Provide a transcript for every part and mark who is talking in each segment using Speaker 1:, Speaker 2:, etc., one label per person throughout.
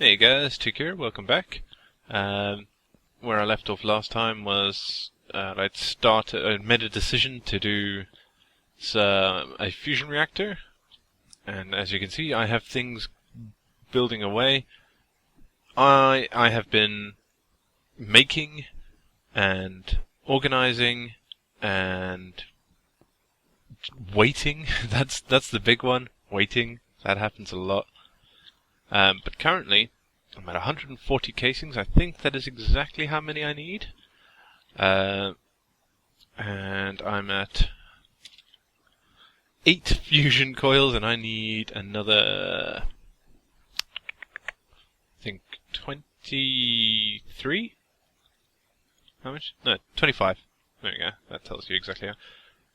Speaker 1: Hey guys, Tic here, welcome back. Where I left off last time was I'd made a decision to do a fusion reactor, and as you can see I have things building away. I have been making and organizing and waiting. That's the big one, waiting. That happens a lot. But currently, I'm at 140 casings. I think that is exactly how many I need. And I'm at 8 fusion coils, and I need another, I think, 23? How much? No, 25. There we go. That tells you exactly how.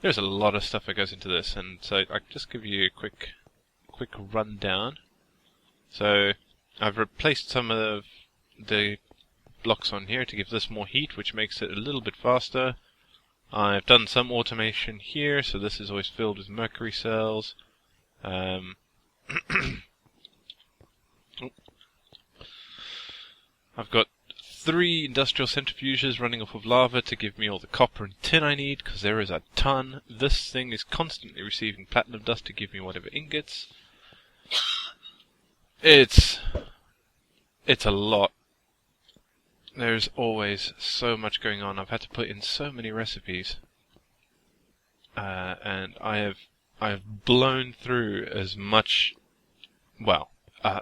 Speaker 1: There's a lot of stuff that goes into this, and so I can just give you a quick rundown. So I've replaced some of the blocks on here to give this more heat, which makes it a little bit faster. I've done some automation here, so this is always filled with mercury cells. I've got 3 industrial centrifuges running off of lava to give me all the copper and tin I need, because there is a ton. This thing is constantly receiving platinum dust to give me whatever ingots. It's a lot. There's always so much going on. I've had to put in so many recipes, and I have blown through as much, well, a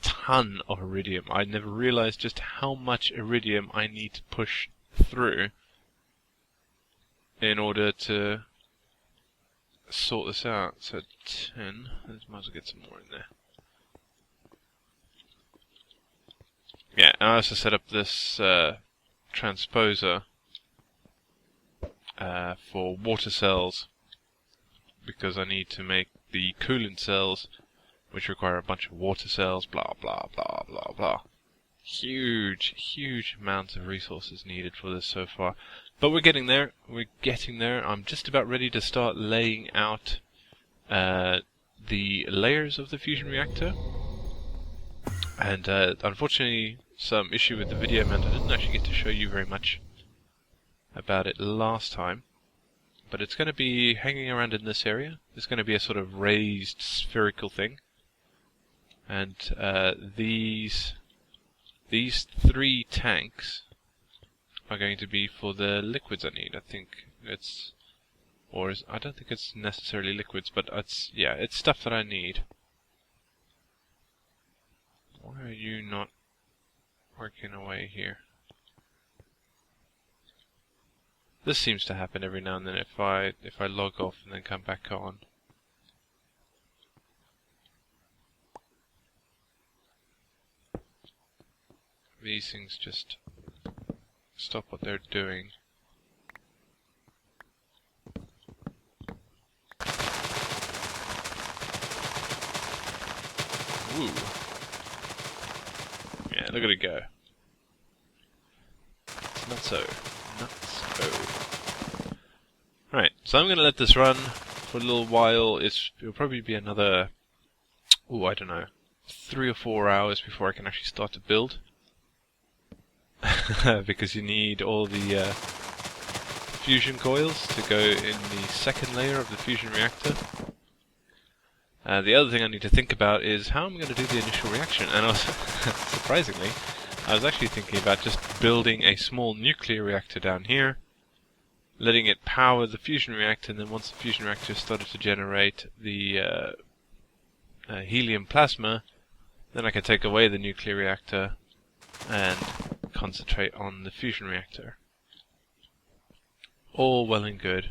Speaker 1: ton of iridium. I never realized just how much iridium I need to push through in order to sort this out. So 10. I might as well get some more in there. Yeah, I also set up this transposer for water cells, because I need to make the coolant cells, which require a bunch of water cells, blah blah blah blah blah. Huge amounts of resources needed for this so far. But we're getting there, I'm just about ready to start laying out the layers of the fusion reactor. And unfortunately, some issue with the video meant I didn't actually get to show you very much about it last time. But it's going to be hanging around in this area. It's going to be a sort of raised spherical thing. And these 3 tanks are going to be for the liquids I need. I think it's, I don't think it's necessarily liquids, but it's stuff that I need. Why are you not working away here? This seems to happen every now and then if I log off and then come back on. These things just stop what they're doing. Woo. Yeah, look at it go. It's nutso. Right, so I'm going to let this run for a little while. It'll probably be another, I don't know, 3 or 4 hours before I can actually start to build. Because you need all the fusion coils to go in the second layer of the fusion reactor. The other thing I need to think about is how I'm going to do the initial reaction. And also, surprisingly, I was actually thinking about just building a small nuclear reactor down here, letting it power the fusion reactor, and then once the fusion reactor started to generate the helium plasma, then I can take away the nuclear reactor and concentrate on the fusion reactor. All well and good.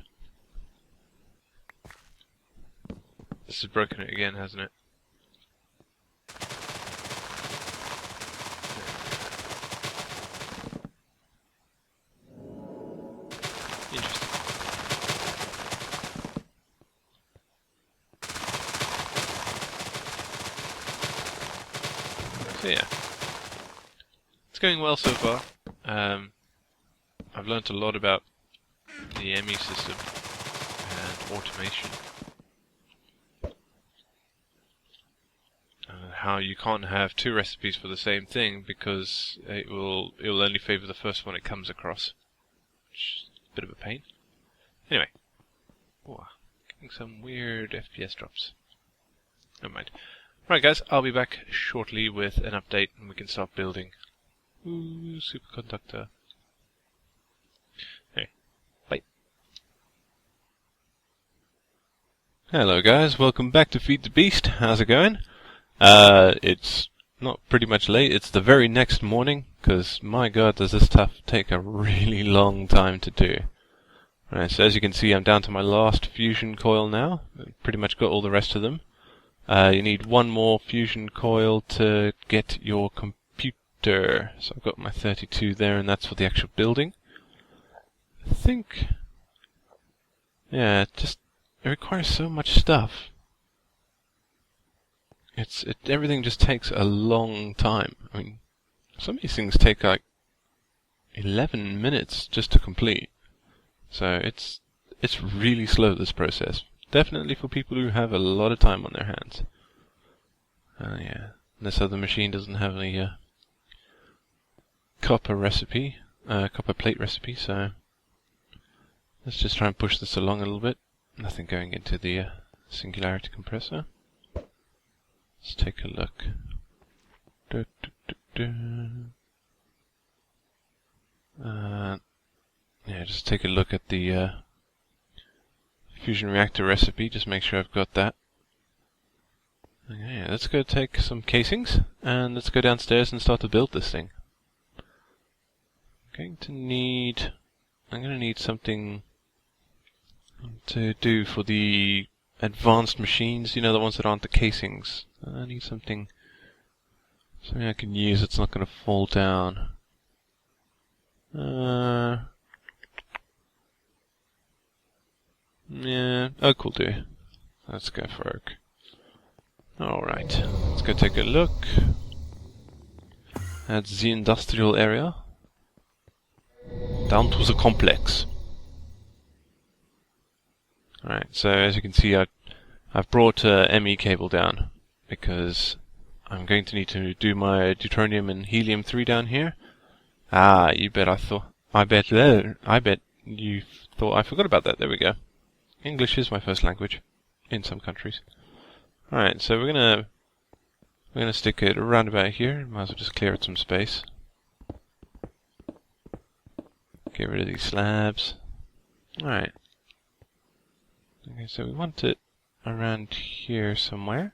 Speaker 1: This has broken it again, hasn't it? Interesting. So yeah, it's going well so far. I've learnt a lot about the ME system and automation. how you can't have two recipes for the same thing because it will only favour the first one it comes across. Which is a bit of a pain. Anyway. Oh, getting some weird FPS drops. Never mind. Right guys, I'll be back shortly with an update and we can start building. Ooh, superconductor. Anyway, bye. Hello guys, welcome back to Feed the Beast. How's it going? It's not pretty much late, it's the very next morning, because my god does this stuff take a really long time to do. Right, so as you can see I'm down to my last fusion coil now. I've pretty much got all the rest of them. You need one more fusion coil to get your computer. So I've got my 32 there, and that's for the actual building. I think... yeah, it requires so much stuff. Everything just takes a long time. I mean, some of these things take like 11 minutes just to complete. So it's really slow, this process. Definitely for people who have a lot of time on their hands. Yeah, this other machine doesn't have any copper plate recipe, so let's just try and push this along a little bit. Nothing going into the singularity compressor. Let's take a look. Yeah, just take a look at the fusion reactor recipe, just make sure I've got that. Okay, let's go take some casings and let's go downstairs and start to build this thing. I'm gonna need something to do for the advanced machines, you know, the ones that aren't the casings. I need something I can use that's not gonna fall down. Yeah, oak will do. Let's go for oak. Alright, let's go take a look at the industrial area. Down to the complex. Alright, so as you can see I've brought a ME cable down because I'm going to need to do my deuterium and helium-3 down here. Ah, I bet you thought I forgot about that. There we go. English is my first language in some countries. Alright, so we're gonna stick it around about here. Might as well just clear it some space. Get rid of these slabs. Alright. Okay, so we want it around here somewhere.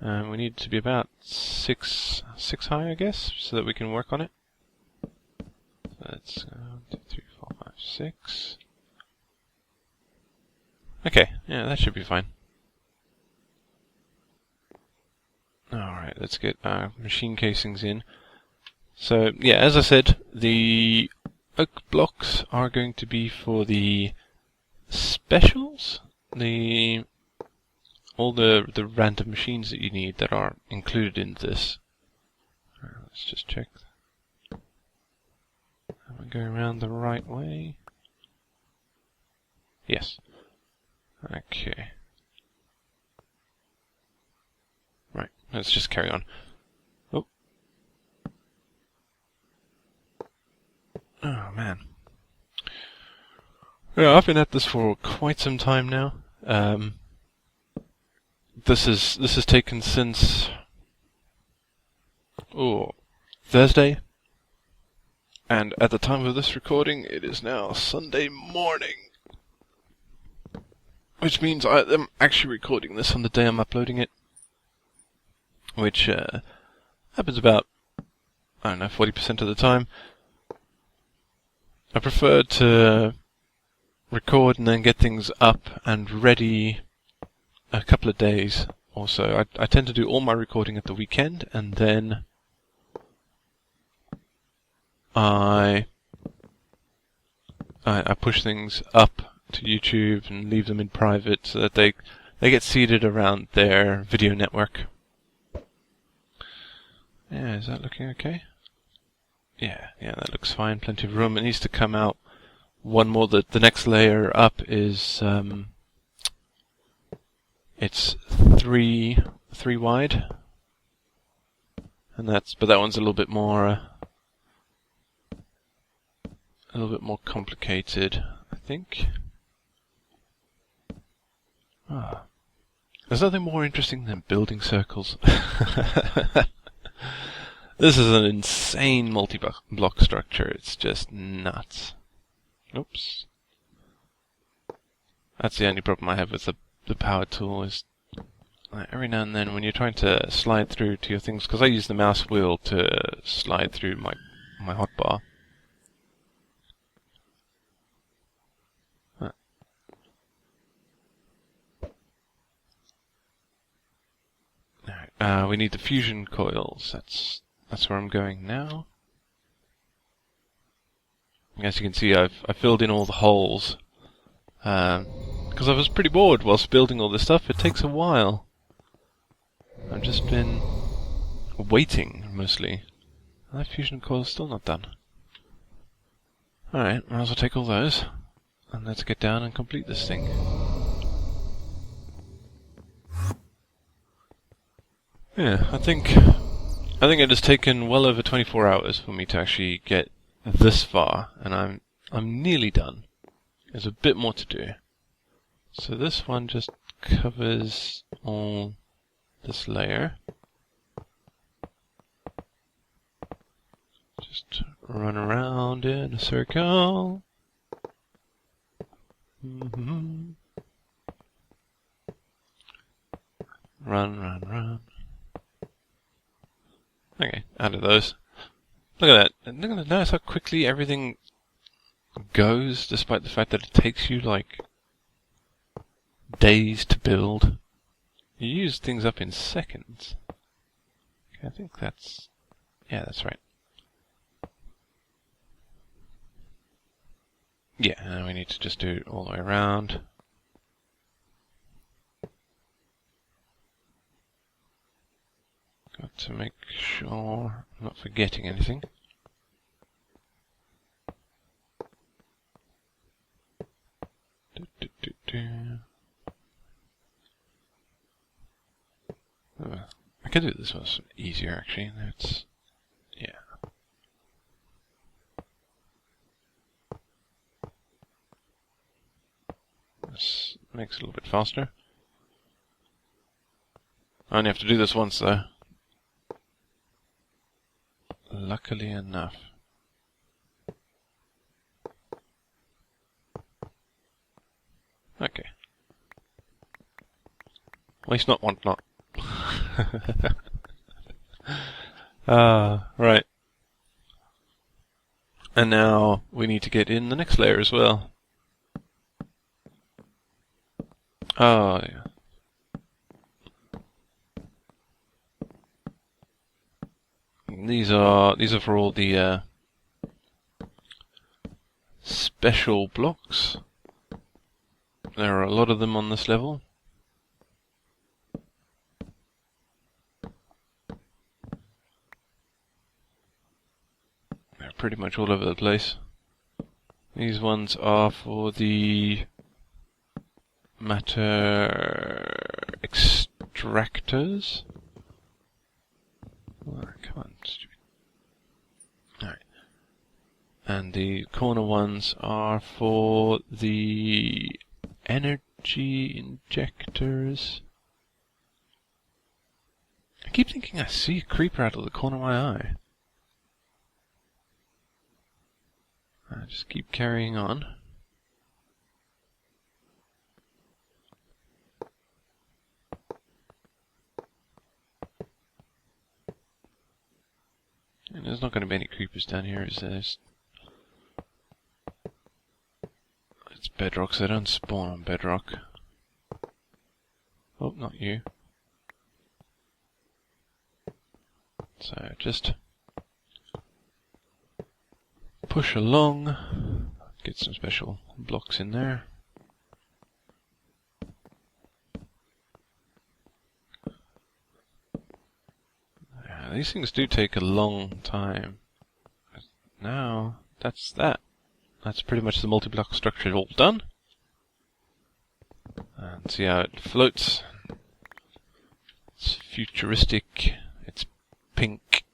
Speaker 1: We need it to be about 6 high, I guess, so that we can work on it. Let's go 1, 2, 3, 4, 5, 6. Okay, yeah, that should be fine. Alright, let's get our machine casings in. So, yeah, as I said, the oak blocks are going to be for the specials, all the random machines that you need that are included in this. Alright, let's just check. Am I going around the right way? Yes. Okay. Right, let's just carry on. Oh. Oh man. Yeah, I've been at this for quite some time now. This has taken since Thursday. And at the time of this recording, it is now Sunday morning. Which means I am actually recording this on the day I'm uploading it. Which happens about, I don't know, 40% of the time. I prefer to record and then get things up and ready a couple of days or so. I tend to do all my recording at the weekend, and then I push things up to YouTube and leave them in private so that they get seeded around their video network. Yeah, is that looking okay? Yeah, that looks fine. Plenty of room. It needs to come out one more. The next layer up is it's three wide. and but that one's a little bit more complicated, I think. There's nothing more interesting than building circles. This is an insane multi-block structure. It's just nuts. Oops. That's the only problem I have with the power tool is every now and then when you're trying to slide through to your things, because I use the mouse wheel to slide through my hotbar. We need the fusion coils. That's where I'm going now. As you can see, I've filled in all the holes because I was pretty bored whilst building all this stuff. It takes a while. I've just been waiting mostly. That fusion coil's still not done. Alright, might as well take all those and let's get down and complete this thing. Yeah, I think it has taken well over 24 hours for me to actually get this far, and I'm nearly done. There's a bit more to do. So this one just covers all this layer. Just run around in a circle. Run. Okay, out of those. Look at that. And look at that. Notice how quickly everything goes, despite the fact that it takes you, like, days to build. You use things up in seconds. Okay, I think that's... yeah, that's right. Yeah, and we need to just do it all the way around. Got to make sure I'm not forgetting anything. I could do this one easier actually. That's yeah. This makes it a little bit faster. I only have to do this once though. Luckily enough. Okay. Waste not, want not. Right. And now we need to get in the next layer as well. Oh, yeah. These are for all the special blocks. There are a lot of them on this level. They're pretty much all over the place. These ones are for the matter extractors. Oh, come on, stupid. Alright. And the corner ones are for the energy injectors. I keep thinking I see a creeper out of the corner of my eye. I just keep carrying on. And there's not going to be any creepers down here, is there? It's bedrock, so they don't spawn on bedrock. Oh, not you. So just push along, get some special blocks in there. Yeah, these things do take a long time. Now, that's that. That's pretty much the multi-block structure all done. And see how it floats. It's futuristic. It's pink.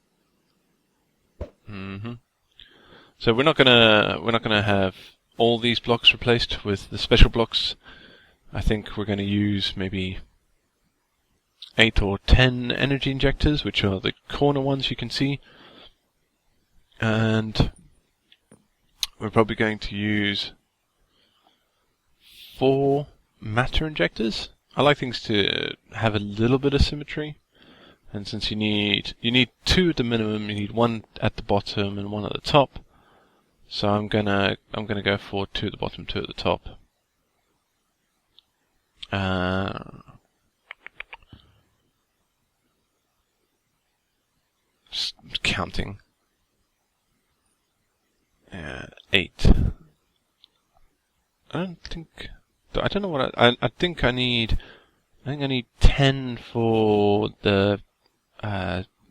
Speaker 1: So we're not gonna have all these blocks replaced with the special blocks. I think we're going to use maybe 8 or 10 energy injectors, which are the corner ones you can see. And we're probably going to use 4 matter injectors. I like things to have a little bit of symmetry. And since you need 2 at the minimum, you need 1 at the bottom and 1 at the top. So I'm gonna go for 2 at the bottom, 2 at the top. Just counting. 8. I don't know what I think I need 10 for the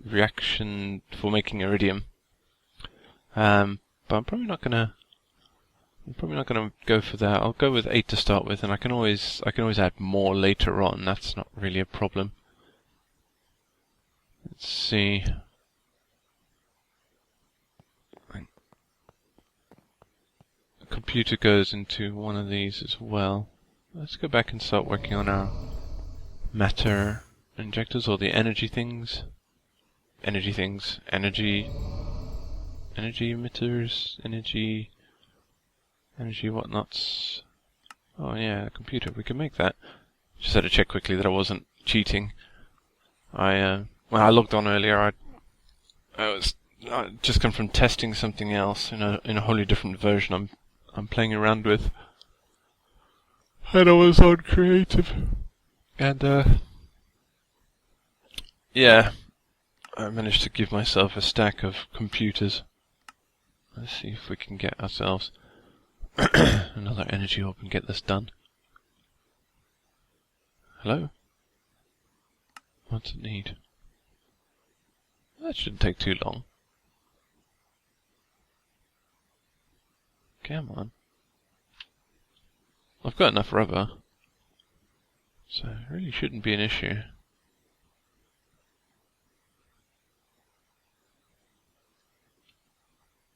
Speaker 1: reaction for making iridium. But I'm probably not gonna go for that. I'll go with 8 to start with, and I can always add more later on. That's not really a problem. Let's see. The computer goes into one of these as well. Let's go back and start working on our matter injectors, or the energy emitters, energy whatnots. Oh yeah, computer, we can make that. Just had to check quickly that I wasn't cheating. When I logged on earlier, I just come from testing something else in a wholly different version I'm playing around with. And I was on creative. And yeah, I managed to give myself a stack of computers. Let's see if we can get ourselves another energy orb and get this done. Hello? What's it need? That shouldn't take too long. Come on. I've got enough rubber, so it really shouldn't be an issue.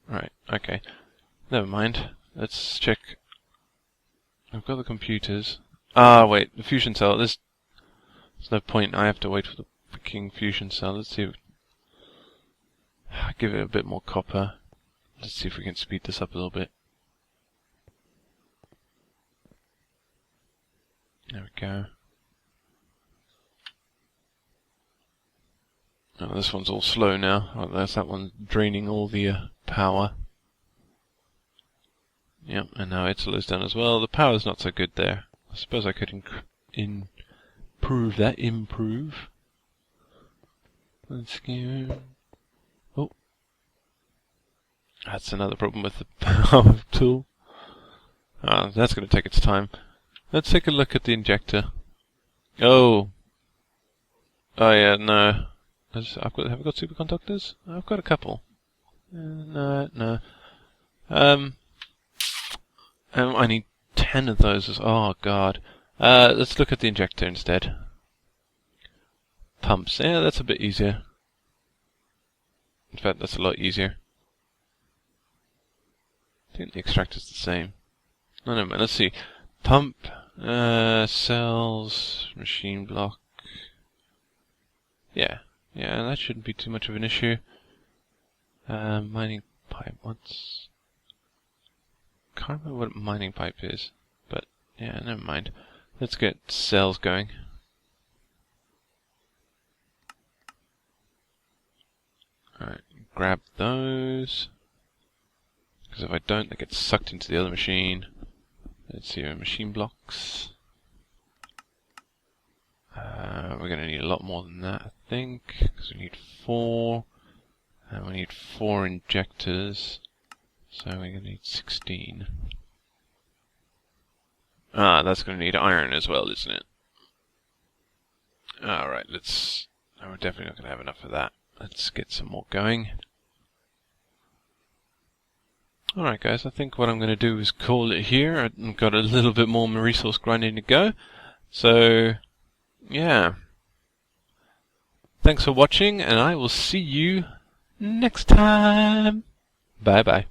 Speaker 1: Right, okay. Never mind. Let's check. I've got the computers. Ah, wait, the fusion cell. There's no point. I have to wait for the freaking fusion cell. Let's see. Give it a bit more copper. Let's see if we can speed this up a little bit. There we go. Oh, this one's all slow now. Oh, there's that one draining all the power. Yep, and now it slows down as well. The power's not so good there. I suppose I could improve that. Let's go. Oh. That's another problem with the power tool. That's going to take its time. Let's take a look at the injector. Oh. Oh yeah, no. Have I got superconductors? I've got a couple. No. I need 10 of those. Oh god. Let's look at the injector instead. Pumps. Yeah, that's a bit easier. In fact, that's a lot easier. I think the extractor's the same. No, never mind. Let's see. Pump, cells, machine block. Yeah, that shouldn't be too much of an issue. Mining pipe. Can't remember what a mining pipe is, but yeah, never mind. Let's get cells going. Alright, grab those. Because if I don't, they get sucked into the other machine. Let's see, machine blocks. We're going to need a lot more than that, I think, because we need 4. And we need 4 injectors. So we're going to need 16. That's going to need iron as well, isn't it? Alright, we're definitely not going to have enough of that. Let's get some more going. Alright guys, I think what I'm going to do is call it here. I've got a little bit more resource grinding to go. So, yeah. Thanks for watching, and I will see you next time. Bye bye.